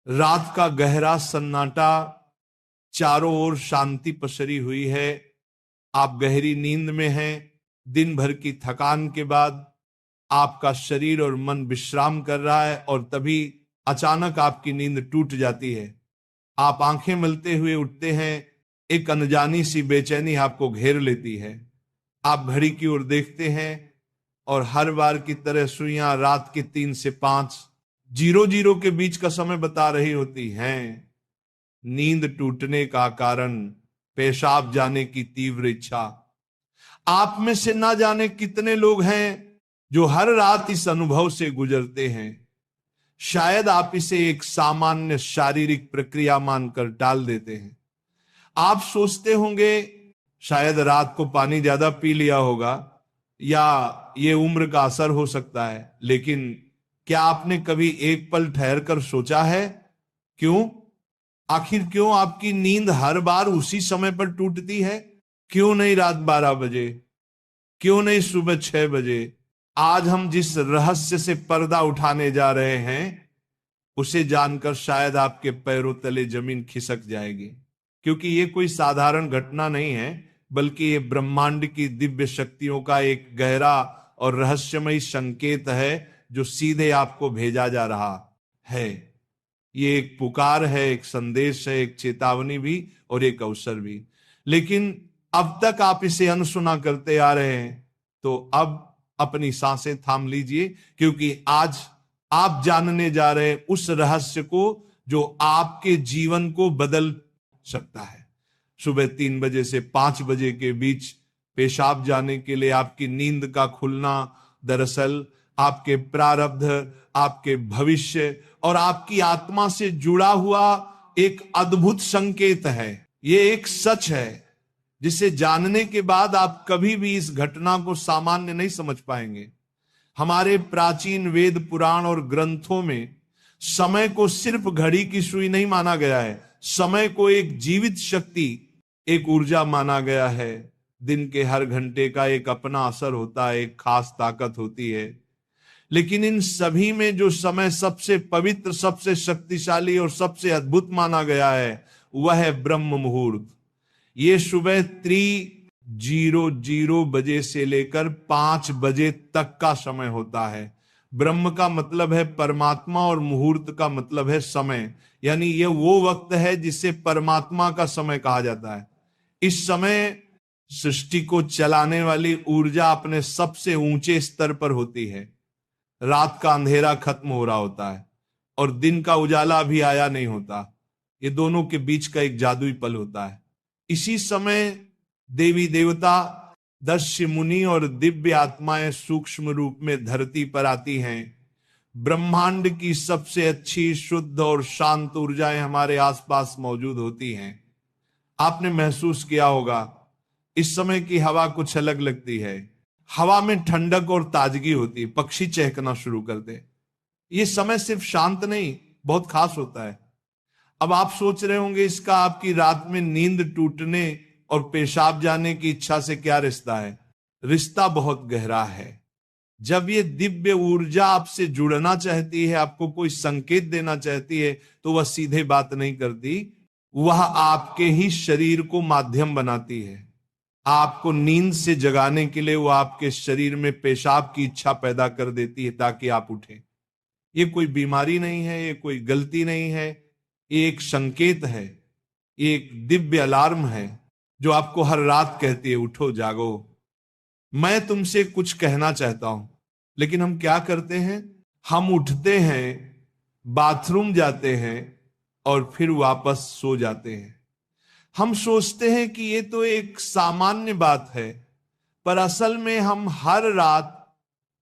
रात का गहरा सन्नाटा, चारों ओर शांति पसरी हुई है। आप गहरी नींद में हैं। दिन भर की थकान के बाद आपका शरीर और मन विश्राम कर रहा है और तभी अचानक आपकी नींद टूट जाती है। आप आंखें मलते हुए उठते हैं। एक अनजानी सी बेचैनी आपको घेर लेती है। आप घड़ी की ओर देखते हैं और हर बार की तरह सुइयां रात के 3 से 5 00 के बीच का समय बता रही होती हैं। नींद टूटने का कारण पेशाब जाने की तीव्र इच्छा। आप में से ना जाने कितने लोग हैं जो हर रात इस अनुभव से गुजरते हैं। शायद आप इसे एक सामान्य शारीरिक प्रक्रिया मानकर टाल देते हैं। आप सोचते होंगे शायद रात को पानी ज्यादा पी लिया होगा या ये उम्र का असर हो सकता है, लेकिन क्या आपने कभी एक पल ठहर कर सोचा है क्यों? आखिर क्यों आपकी नींद हर बार उसी समय पर टूटती है? क्यों नहीं रात 12 बजे? क्यों नहीं सुबह 6 बजे? आज हम जिस रहस्य से पर्दा उठाने जा रहे हैं उसे जानकर शायद आपके पैरों तले जमीन खिसक जाएगी, क्योंकि ये कोई साधारण घटना नहीं है, बल्कि ये ब्रह्मांड की दिव्य शक्तियों का एक गहरा और रहस्यमयी संकेत है जो सीधे आपको भेजा जा रहा है। ये एक पुकार है, एक संदेश है, एक चेतावनी भी और एक अवसर भी। लेकिन अब तक आप इसे अनसुना करते आ रहे हैं, तो अब अपनी सांसें थाम लीजिए, क्योंकि आज आप जानने जा रहे हैं उस रहस्य को जो आपके जीवन को बदल सकता है। सुबह 3 बजे से 5 बजे के बीच पेशाब जाने के लिए आपकी नींद का खुलना दरअसल आपके प्रारब्ध, आपके भविष्य और आपकी आत्मा से जुड़ा हुआ एक अद्भुत संकेत है। ये एक सच है जिसे जानने के बाद आप कभी भी इस घटना को सामान्य नहीं समझ पाएंगे। हमारे प्राचीन वेद पुराण और ग्रंथों में समय को सिर्फ घड़ी की सुई नहीं माना गया है। समय को एक जीवित शक्ति, एक ऊर्जा माना गया है। दिन के हर घंटे का एक अपना असर होता है, एक खास ताकत होती है। लेकिन इन सभी में जो समय सबसे पवित्र, सबसे शक्तिशाली और सबसे अद्भुत माना गया है वह है ब्रह्म मुहूर्त। ये सुबह 3:00 बजे से लेकर 5 बजे तक का समय होता है। ब्रह्म का मतलब है परमात्मा और मुहूर्त का मतलब है समय, यानी ये वो वक्त है जिसे परमात्मा का समय कहा जाता है। इस समय सृष्टि को चलाने वाली ऊर्जा अपने सबसे ऊंचे स्तर पर होती है। रात का अंधेरा खत्म हो रहा होता है और दिन का उजाला अभी आया नहीं होता। ये दोनों के बीच का एक जादुई पल होता है। इसी समय देवी देवता, दस्यु मुनि और दिव्य आत्माएं सूक्ष्म रूप में धरती पर आती हैं। ब्रह्मांड की सबसे अच्छी, शुद्ध और शांत ऊर्जाएं हमारे आसपास मौजूद होती हैं। आपने महसूस किया होगा इस समय की हवा कुछ अलग लगती है। हवा में ठंडक और ताजगी होती है, पक्षी चहकना शुरू करते। ये समय सिर्फ शांत नहीं, बहुत खास होता है। अब आप सोच रहे होंगे इसका आपकी रात में नींद टूटने और पेशाब जाने की इच्छा से क्या रिश्ता है? रिश्ता बहुत गहरा है। जब ये दिव्य ऊर्जा आपसे जुड़ना चाहती है, आपको कोई संकेत देना चाहती है, तो वह सीधे बात नहीं करती, वह आपके ही शरीर को माध्यम बनाती है। आपको नींद से जगाने के लिए वो आपके शरीर में पेशाब की इच्छा पैदा कर देती है ताकि आप उठें। ये कोई बीमारी नहीं है, ये कोई गलती नहीं है, ये एक संकेत है, ये एक दिव्य अलार्म है जो आपको हर रात कहती है उठो, जागो। मैं तुमसे कुछ कहना चाहता हूं। लेकिन हम क्या करते हैं? हम उठते हैं, बाथरूम जाते हैं और फिर वापस सो जाते हैं। हम सोचते हैं कि ये तो एक सामान्य बात है, पर असल में हम हर रात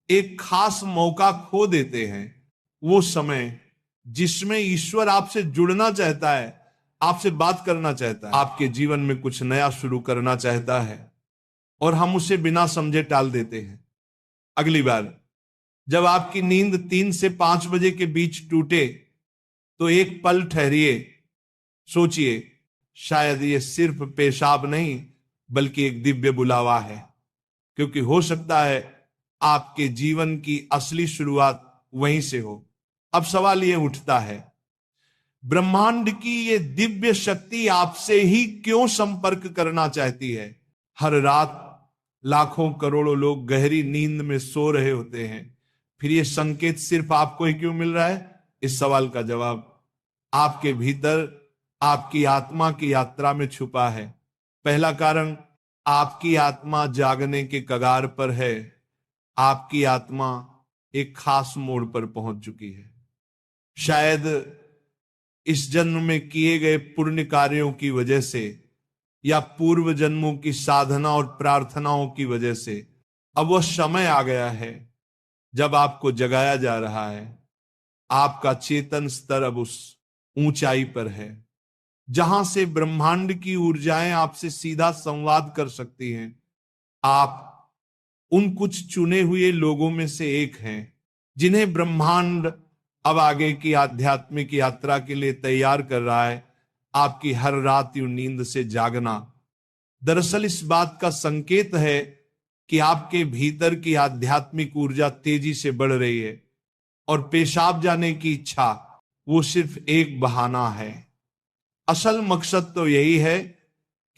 एक खास मौका खो देते हैं। वो समय जिसमें ईश्वर आपसे जुड़ना चाहता है, आपसे बात करना चाहता है, आपके जीवन में कुछ नया शुरू करना चाहता है, और हम उसे बिना समझे टाल देते हैं। अगली बार जब आपकी नींद 3 से 5 बजे के बीच टूटे तो एक पल ठहरिए, सोचिए, शायद ये सिर्फ पेशाब नहीं बल्कि एक दिव्य बुलावा है, क्योंकि हो सकता है आपके जीवन की असली शुरुआत वहीं से हो। अब सवाल ये उठता है, ब्रह्मांड की ये दिव्य शक्ति आपसे ही क्यों संपर्क करना चाहती है? हर रात लाखों करोड़ों लोग गहरी नींद में सो रहे होते हैं, फिर ये संकेत सिर्फ आपको ही क्यों मिल रहा है? इस सवाल का जवाब आपके भीतर आपकी आत्मा की यात्रा में छुपा है। पहला कारण, आपकी आत्मा जागने के कगार पर है। आपकी आत्मा एक खास मोड़ पर पहुंच चुकी है। शायद इस जन्म में किए गए पुण्य कार्यों की वजह से या पूर्व जन्मों की साधना और प्रार्थनाओं की वजह से अब वह समय आ गया है जब आपको जगाया जा रहा है। आपका चेतन स्तर अब उस ऊंचाई पर है जहां से ब्रह्मांड की ऊर्जाएं आपसे सीधा संवाद कर सकती हैं। आप उन कुछ चुने हुए लोगों में से एक हैं जिन्हें ब्रह्मांड अब आगे की आध्यात्मिक यात्रा के लिए तैयार कर रहा है। आपकी हर रात यूं नींद से जागना दरअसल इस बात का संकेत है कि आपके भीतर की आध्यात्मिक ऊर्जा तेजी से बढ़ रही है और पेशाब जाने की इच्छा वो सिर्फ एक बहाना है। असल मकसद तो यही है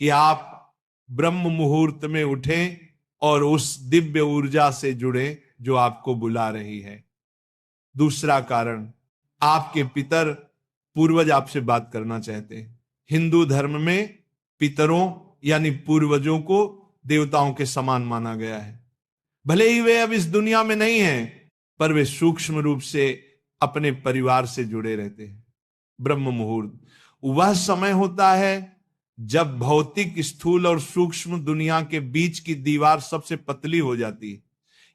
कि आप ब्रह्म मुहूर्त में उठें और उस दिव्य ऊर्जा से जुड़े जो आपको बुला रही है। दूसरा कारण, आपके पितर पूर्वज आपसे बात करना चाहते हैं। हिंदू धर्म में पितरों यानी पूर्वजों को देवताओं के समान माना गया है। भले ही वे अब इस दुनिया में नहीं हैं, पर वे सूक्ष्म रूप से अपने परिवार से जुड़े रहते हैं। ब्रह्म मुहूर्त वह समय होता है जब भौतिक, स्थूल और सूक्ष्म दुनिया के बीच की दीवार सबसे पतली हो जाती है।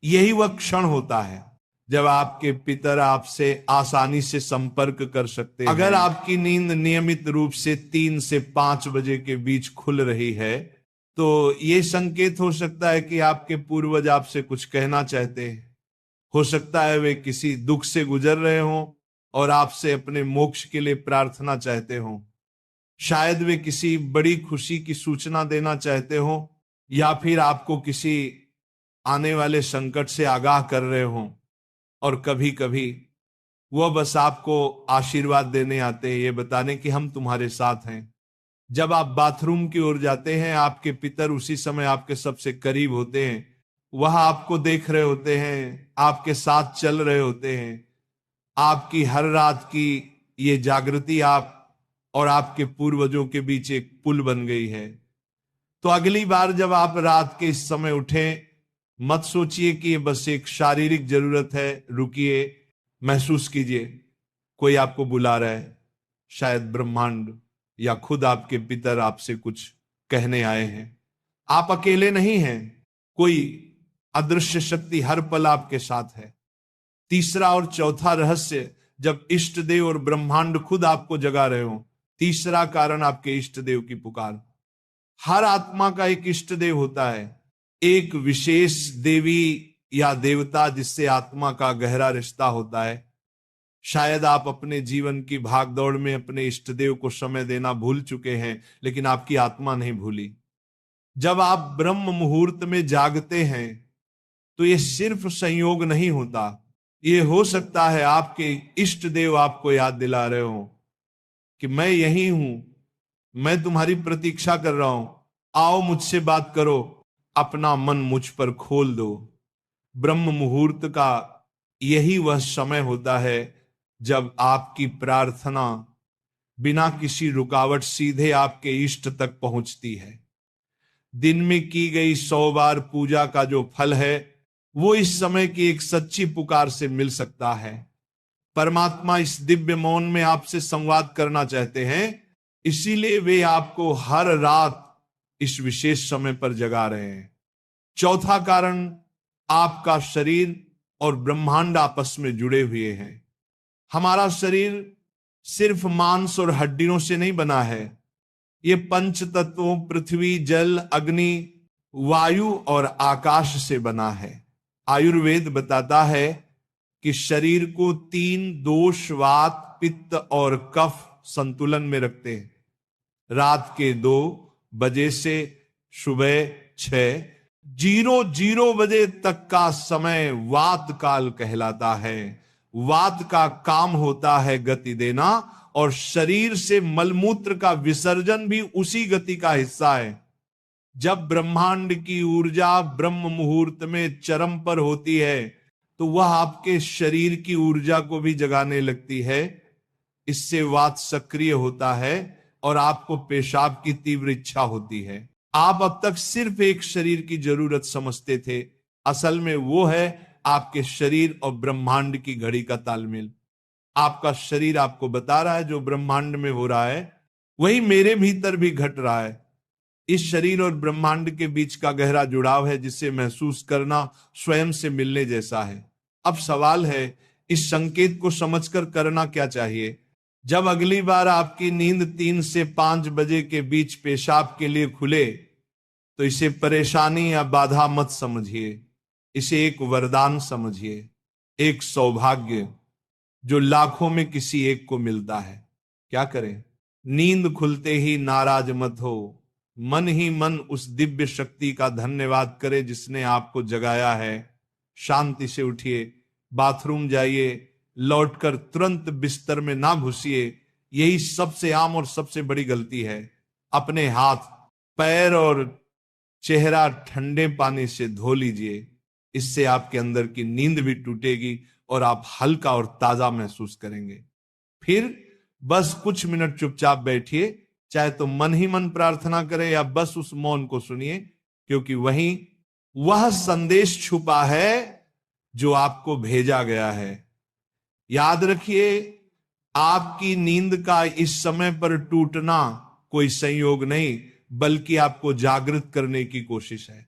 यही वह क्षण होता है जब आपके पितर आपसे आसानी से संपर्क कर सकते हैं। अगर आपकी नींद नियमित रूप से 3 से 5 बजे के बीच खुल रही है तो यह संकेत हो सकता है कि आपके पूर्वज आपसे कुछ कहना चाहते हैं। हो सकता है वे किसी दुख से गुजर रहे हों और आपसे अपने मोक्ष के लिए प्रार्थना चाहते हों। शायद वे किसी बड़ी खुशी की सूचना देना चाहते हों या फिर आपको किसी आने वाले संकट से आगाह कर रहे हों। और कभी कभी वह बस आपको आशीर्वाद देने आते हैं, ये बताने कि हम तुम्हारे साथ हैं। जब आप बाथरूम की ओर जाते हैं, आपके पितर उसी समय आपके सबसे करीब होते हैं। वह आपको देख रहे होते हैं, आपके साथ चल रहे होते हैं। आपकी हर रात की ये जागृति आप और आपके पूर्वजों के बीच एक पुल बन गई है। तो अगली बार जब आप रात के इस समय उठें, मत सोचिए कि ये बस एक शारीरिक जरूरत है। रुकिए, महसूस कीजिए कोई आपको बुला रहा है। शायद ब्रह्मांड या खुद आपके पितर आपसे कुछ कहने आए हैं। आप अकेले नहीं हैं, कोई अदृश्य शक्ति हर पल आपके साथ है। तीसरा और चौथा रहस्य, जब इष्ट देव और ब्रह्मांड खुद आपको जगा रहे हो। तीसरा कारण, आपके इष्ट देव की पुकार। हर आत्मा का एक इष्ट देव होता है, एक विशेष देवी या देवता जिससे आत्मा का गहरा रिश्ता होता है। शायद आप अपने जीवन की भागदौड़ में अपने इष्ट देव को समय देना भूल चुके हैं, लेकिन आपकी आत्मा नहीं भूली। जब आप ब्रह्म मुहूर्त में जागते हैं तो यह सिर्फ संयोग नहीं होता, यह हो सकता है आपके इष्ट देव आपको याद दिला रहे हो कि मैं यही हूं, मैं तुम्हारी प्रतीक्षा कर रहा हूं, आओ मुझसे बात करो, अपना मन मुझ पर खोल दो। ब्रह्म मुहूर्त का यही वह समय होता है जब आपकी प्रार्थना बिना किसी रुकावट सीधे आपके इष्ट तक पहुंचती है। दिन में की गई 100 बार पूजा का जो फल है वो इस समय की एक सच्ची पुकार से मिल सकता है। परमात्मा इस दिव्य मौन में आपसे संवाद करना चाहते हैं, इसीलिए वे आपको हर रात इस विशेष समय पर जगा रहे हैं। चौथा कारण, आपका शरीर और ब्रह्मांड आपस में जुड़े हुए हैं। हमारा शरीर सिर्फ मांस और हड्डियों से नहीं बना है, ये पंच तत्वों पृथ्वी, जल, अग्नि, वायु और आकाश से बना है। आयुर्वेद बताता है कि शरीर को 3 दोष, वात, पित्त और कफ संतुलन में रखते हैं। रात के 2 बजे से सुबह 6:00 बजे तक का समय वात काल कहलाता है। वात का काम होता है गति देना और शरीर से मलमूत्र का विसर्जन भी उसी गति का हिस्सा है। जब ब्रह्मांड की ऊर्जा ब्रह्म मुहूर्त में चरम पर होती है तो वह आपके शरीर की ऊर्जा को भी जगाने लगती है। इससे वात सक्रिय होता है और आपको पेशाब की तीव्र इच्छा होती है। आप अब तक सिर्फ एक शरीर की जरूरत समझते थे, असल में वो है आपके शरीर और ब्रह्मांड की घड़ी का तालमेल। आपका शरीर आपको बता रहा है जो ब्रह्मांड में हो रहा है वही मेरे भीतर भी घट रहा है। इस शरीर और ब्रह्मांड के बीच का गहरा जुड़ाव है जिसे महसूस करना स्वयं से मिलने जैसा है। अब सवाल है इस संकेत को समझकर करना क्या चाहिए। जब अगली बार आपकी नींद 3 से 5 बजे के बीच पेशाब के लिए खुले तो इसे परेशानी या बाधा मत समझिए, इसे एक वरदान समझिए, एक सौभाग्य जो लाखों में किसी एक को मिलता है। क्या करें? नींद खुलते ही नाराज मत हो, मन ही मन उस दिव्य शक्ति का धन्यवाद करें जिसने आपको जगाया है। शांति से उठिए, बाथरूम जाइए, लौटकर तुरंत बिस्तर में ना घुसिए। यही सबसे आम और सबसे बड़ी गलती है। अपने हाथ, पैर और चेहरा ठंडे पानी से धो लीजिए। इससे आपके अंदर की नींद भी टूटेगी और आप हल्का और ताजा महसूस करेंगे। फिर बस कुछ मिनट चुपचाप बैठिए, चाहे तो मन ही मन प्रार्थना करें या बस उस मौन को सुनिए, क्योंकि वहीं वह संदेश छुपा है जो आपको भेजा गया है। याद रखिए, आपकी नींद का इस समय पर टूटना कोई संयोग नहीं बल्कि आपको जागृत करने की कोशिश है।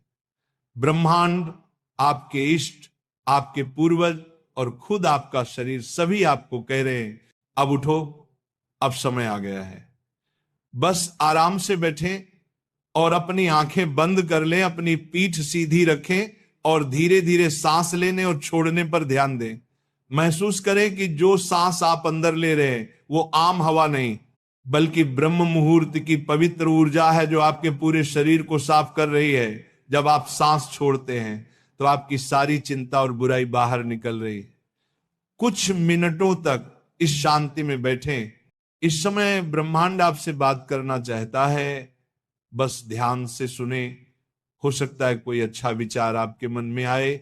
ब्रह्मांड, आपके इष्ट, आपके पूर्वज और खुद आपका शरीर सभी आपको कह रहे हैं अब उठो, अब समय आ गया है। बस आराम से बैठें और अपनी आंखें बंद कर लें, अपनी पीठ सीधी रखें और धीरे धीरे सांस लेने और छोड़ने पर ध्यान दें। महसूस करें कि जो सांस आप अंदर ले रहे हैं वो आम हवा नहीं बल्कि ब्रह्म मुहूर्त की पवित्र ऊर्जा है जो आपके पूरे शरीर को साफ कर रही है। जब आप सांस छोड़ते हैं तो आपकी सारी चिंता और बुराई बाहर निकल रही है। कुछ मिनटों तक इस शांति में बैठें। इस समय ब्रह्मांड आपसे बात करना चाहता है, बस ध्यान से सुने। हो सकता है कोई अच्छा विचार आपके मन में आए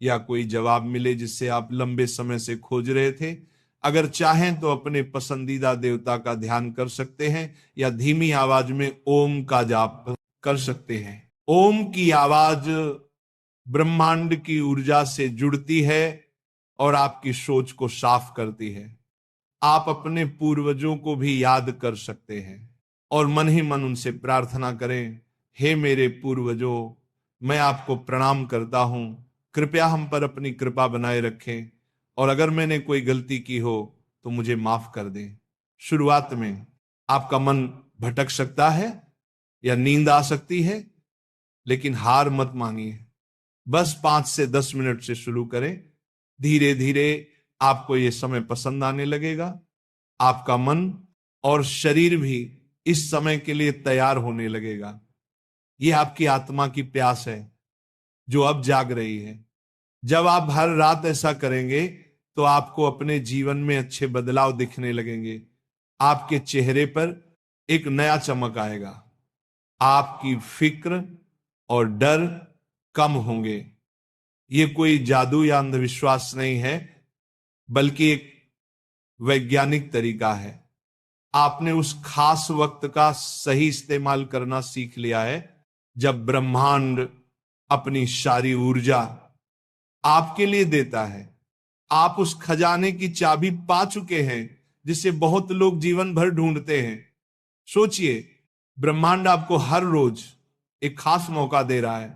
या कोई जवाब मिले जिससे आप लंबे समय से खोज रहे थे। अगर चाहें तो अपने पसंदीदा देवता का ध्यान कर सकते हैं या धीमी आवाज में ओम का जाप कर सकते हैं। ओम की आवाज ब्रह्मांड की ऊर्जा से जुड़ती है और आपकी सोच को साफ करती है। आप अपने पूर्वजों को भी याद कर सकते हैं और मन ही मन उनसे प्रार्थना करें, हे मेरे पूर्वजों, मैं आपको प्रणाम करता हूं, कृपया हम पर अपनी कृपा बनाए रखें और अगर मैंने कोई गलती की हो तो मुझे माफ कर दें। शुरुआत में आपका मन भटक सकता है या नींद आ सकती है, लेकिन हार मत मानिए। बस 5 से 10 मिनट से शुरू करें। धीरे धीरे आपको यह समय पसंद आने लगेगा। आपका मन और शरीर भी इस समय के लिए तैयार होने लगेगा। यह आपकी आत्मा की प्यास है जो अब जाग रही है। जब आप हर रात ऐसा करेंगे तो आपको अपने जीवन में अच्छे बदलाव दिखने लगेंगे। आपके चेहरे पर एक नया चमक आएगा। आपकी फिक्र और डर कम होंगे। ये कोई जादू या अंधविश्वास नहीं है बल्कि एक वैज्ञानिक तरीका है। आपने उस खास वक्त का सही इस्तेमाल करना सीख लिया है जब ब्रह्मांड अपनी सारी ऊर्जा आपके लिए देता है। आप उस खजाने की चाबी पा चुके हैं जिसे बहुत लोग जीवन भर ढूंढते हैं। सोचिए, ब्रह्मांड आपको हर रोज एक खास मौका दे रहा है।